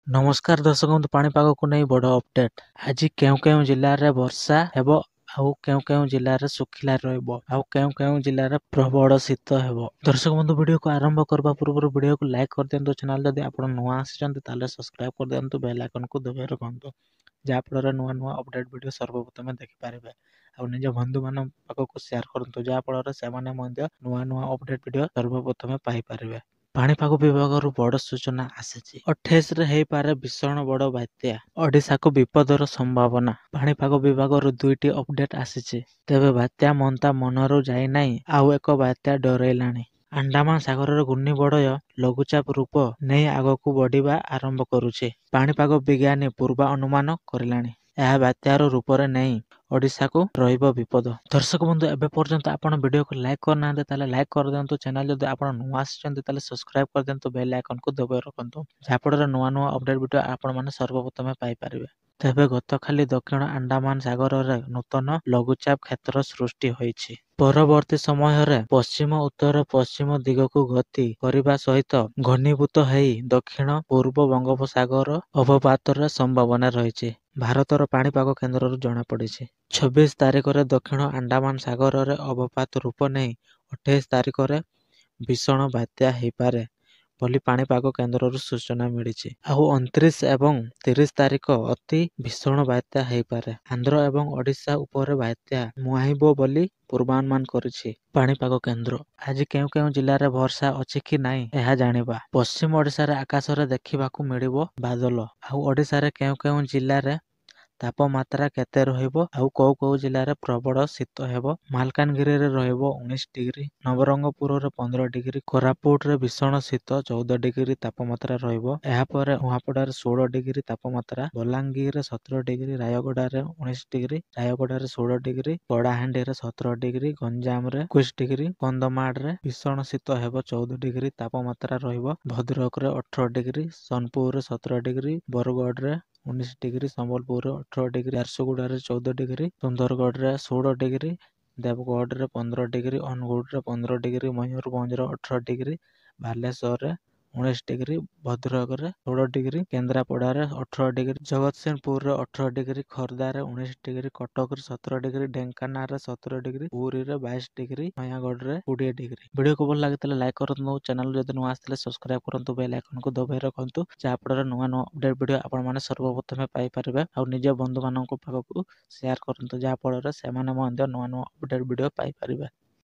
ନମସ୍କାର ଦର୍ଶକ ବନ୍ଧୁ, ପାଣିପାଗକୁ ନେଇ ବଡ଼ ଅପଡେଟ୍। ଆଜି କେଉଁ କେଉଁ ଜିଲ୍ଲାରେ ବର୍ଷା ହେବ ଆଉ କେଉଁ କେଉଁ ଜିଲ୍ଲାରେ ଶୁଖିଲା ରହିବ ଆଉ କେଉଁ କେଉଁ ଜିଲ୍ଲାରେ ପ୍ରବଳ ଶୀତ ହେବ। ଦର୍ଶକ ବନ୍ଧୁ, ଭିଡ଼ିଓକୁ ଆରମ୍ଭ କରିବା ପୂର୍ବରୁ ଭିଡ଼ିଓକୁ ଲାଇକ୍ କରିଦିଅନ୍ତୁ। ଚ୍ୟାନେଲ ଯଦି ଆପଣ ନୂଆ ଆସିଛନ୍ତି ତାହେଲେ ସବସ୍କ୍ରାଇବ୍ କରିଦିଅନ୍ତୁ, ବେଲ୍ ଆଇକନକୁ ଦବାଇ ରଖନ୍ତୁ, ଯାହାଫଳରେ ନୂଆ ନୂଆ ଅପଡେଟ୍ ଭିଡ଼ିଓ ସର୍ବପ୍ରଥମେ ଦେଖିପାରିବେ। ଆଉ ନିଜ ବନ୍ଧୁମାନଙ୍କ ପାଖକୁ ସେୟାର କରନ୍ତୁ, ଯାହାଫଳରେ ସେମାନେ ମଧ୍ୟ ନୂଆ ନୂଆ ଅପଡେଟ୍ ଭିଡ଼ିଓ ସର୍ବପ୍ରଥମେ ପାଇପାରିବେ। ପାଣିପାଗ ବିଭାଗରୁ ବଡ଼ ସୂଚନା ଆସିଛି। 28ରେ ହେଇପାରେ ଭୀଷଣ ବଡ଼ ବାତ୍ୟା, ଓଡ଼ିଶାକୁ ବିପଦର ସମ୍ଭାବନା। ପାଣିପାଗ ବିଭାଗରୁ 2ଟି ଅପଡେଟ୍ ଆସିଛି। ତେବେ ବାତ୍ୟା ମନ୍ତା ମନରୁ ଯାଇନାହିଁ, ଆଉ ଏକ ବାତ୍ୟା ଡରେଇଲାଣି। ଆଣ୍ଡାମାନ ସାଗରରେ ଘୂର୍ଣ୍ଣିବଳୟ ଲଘୁଚାପ ରୂପ ନେଇ ଆଗକୁ ବଢ଼ିବା ଆରମ୍ଭ କରୁଛି। ପାଣିପାଗ ବିଜ୍ଞାନୀ ପୂର୍ବାନୁମାନ କରିଲାଣି। ଏହା ବାତ୍ୟାର ରୂପରେ ନେଇ ଓଡ଼ିଶାକୁ ରହିବ ବିପଦ। ଦର୍ଶକ ବନ୍ଧୁ, ଏବେ ପର୍ଯ୍ୟନ୍ତ ଆପଣ ଭିଡ଼ିଓକୁ ଲାଇକ୍ କରିନାହାନ୍ତି ତାହେଲେ ଲାଇକ୍ କରିଦିଅନ୍ତୁ। ଚ୍ୟାନେଲ ଯଦି ଆପଣ ନୂଆ ଆସିଛନ୍ତି ତାହେଲେ ସବସ୍କ୍ରାଇବ୍ କରିଦିଅନ୍ତୁ, ବେଲ୍ ଆଇକନକୁ ଦବାଇ ରଖନ୍ତୁ, ଯାହାଫଳରେ ନୂଆ ନୂଆ ଅପଡେଟ୍ ଭିଡ଼ିଓ ଆପଣମାନେ ସର୍ବପ୍ରଥମେ ପାଇପାରିବେ। ତେବେ ଗତକାଲି ଦକ୍ଷିଣ ଆଣ୍ଡାମାନ ସାଗରରେ ନୂତନ ଲଘୁଚାପ କ୍ଷେତ୍ର ସୃଷ୍ଟି ହୋଇଛି। ପରବର୍ତ୍ତୀ ସମୟରେ ପଶ୍ଚିମ ଉତ୍ତର ପଶ୍ଚିମ ଦିଗକୁ ଗତି କରିବା ସହିତ ଘନୀଭୂତ ହେଇ ଦକ୍ଷିଣ ପୂର୍ବ ବଙ୍ଗୋପସାଗର ଅବପାତର ସମ୍ଭାବନା ରହିଛି, ଭାରତର ପାଣିପାଗ କେନ୍ଦ୍ରରୁ ଜଣାପଡ଼ିଛି। 26 ତାରିଖରେ ଦକ୍ଷିଣ ଆଣ୍ଡାମାନ ସାଗରରେ ଅବପାତ ରୂପ ନେଇ 28 ତାରିଖରେ ଭୀଷଣ ବାତ୍ୟା ହେଇପାରେ ବୋଲି ପାଣିପାଗ କେନ୍ଦ୍ରରୁ ସୂଚନା ମିଳିଛି। ଆଉ 29 ଏବଂ 30 ତାରିଖ ଅତି ଭୀଷଣ ବାତ୍ୟା ହେଇପାରେ। ଆନ୍ଧ୍ର ଏବଂ ଓଡ଼ିଶା ଉପରେ ବାତ୍ୟା ମୁହାଁଇବ ବୋଲି ପୂର୍ବାନୁମାନ କରିଛି ପାଣିପାଗ କେନ୍ଦ୍ର। ଆଜି କେଉଁ କେଉଁ ଜିଲ୍ଲାରେ ବର୍ଷା ଅଛି କି ନାହିଁ ଏହା ଜାଣିବା। ପଶ୍ଚିମ ଓଡ଼ିଶାରେ ଆକାଶରେ ଦେଖିବାକୁ ମିଳିବ ବାଦଲ। ଆଉ ଓଡ଼ିଶାରେ କେଉଁ କେଉଁ ଜିଲ୍ଲାରେ ତାପମାତ୍ରା କେତେ ରହିବ ଆଉ କୋଉ କୋଉ ଜିଲ୍ଲାରେ ପ୍ରବଳ ଶୀତ ହେବ। ମାଲକାନଗିରିରେ ରହିବ 19 ଡିଗ୍ରୀ, ନବରଙ୍ଗପୁରରେ 15 ଡିଗ୍ରୀ, କୋରାପୁଟରେ ଭୀଷଣ ଶୀତ 14 ଡିଗ୍ରୀ ତାପମାତ୍ରା ରହିବ। ଏହାପରେ ନୂଆପଡ଼ାରେ 16 ଡିଗ୍ରୀ ତାପମାତ୍ରା, ବଲାଙ୍ଗୀରରେ 17 ଡିଗ୍ରୀ, ରାୟଗଡ଼ାରେ 19 ଡିଗ୍ରୀ, ରାୟଗଡ଼ାରେ 16 ଡିଗ୍ରୀ, କଳାହାଣ୍ଡିରେ 17 ଡିଗ୍ରୀ, ଗଞ୍ଜାମରେ 21 ଡିଗ୍ରୀ, କନ୍ଧମାଳରେ ଭୀଷଣ ଶୀତ ହେବ 14 ଡିଗ୍ରୀ ତାପମାତ୍ରା ରହିବ, ଭଦ୍ରକରେ 18 ଡିଗ୍ରୀ, ସୋନପୁରରେ 17 ଡିଗ୍ରୀ, ବରଗଡ଼ରେ 19 ଡିଗ୍ରୀ, ସମ୍ବଲପୁରରେ 18 ଡିଗ୍ରୀ, ଝାରସୁଗୁଡ଼ାରେ 14 ଡିଗ୍ରୀ, ସୁନ୍ଦରଗଡ଼ରେ 16 ଡିଗ୍ରୀ, ଦେବଗଡ଼ରେ 15 ଡିଗ୍ରୀ, ଅନୁଗୁଳରେ 15 ଡିଗ୍ରୀ, ମୟୂରଭଞ୍ଜରେ 18 ଡିଗ୍ରୀ, ବାଲେଶ୍ୱରରେ 19 ଡିଗ୍ରୀ, ଭଦ୍ରକରେ 16 ଡିଗ୍ରୀ, କେନ୍ଦ୍ରାପଡ଼ାରେ 18 ଡିଗ୍ରୀ, ଜଗତସିଂହପୁରରେ 18 ଡିଗ୍ରୀ, ଖୋର୍ଦ୍ଧାରେ 19 ଡିଗ୍ରୀ, କଟକରେ 17 ଡିଗ୍ରୀ, ଢେଙ୍କାନାଳରେ 17 ଡିଗ୍ରୀ, ପୁରୀରେ 22 ଡିଗ୍ରୀ, ନୟାଗଡ଼ରେ 20 ଡିଗ୍ରୀ। ଭିଡ଼ିଓକୁ ଭଲ ଲାଗିଥିଲେ ଲାଇକ୍ କରନ୍ତୁ, ଚ୍ୟାନେଲ ଯଦି ନୂଆ ଆସିଥିଲେ ସବସ୍କ୍ରାଇବ୍ କରନ୍ତୁ, ବେଲ୍ ଆଇକନକୁ ଦବାଇ ରଖନ୍ତୁ, ଯାହାଫଳରେ ନୂଆ ନୂଆ ଅପଡେଟ୍ ଭିଡ଼ିଓ ଆପଣମାନେ ସର୍ବପ୍ରଥମେ ପାଇପାରିବେ। ଆଉ ନିଜ ବନ୍ଧୁମାନଙ୍କ ପାଖକୁ ସେୟାର କରନ୍ତୁ, ଯାହାଫଳରେ ସେମାନେ ମଧ୍ୟ ନୂଆ ନୂଆ ଅପଡେଟ୍ ଭିଡ଼ିଓ ପାଇପାରିବେ।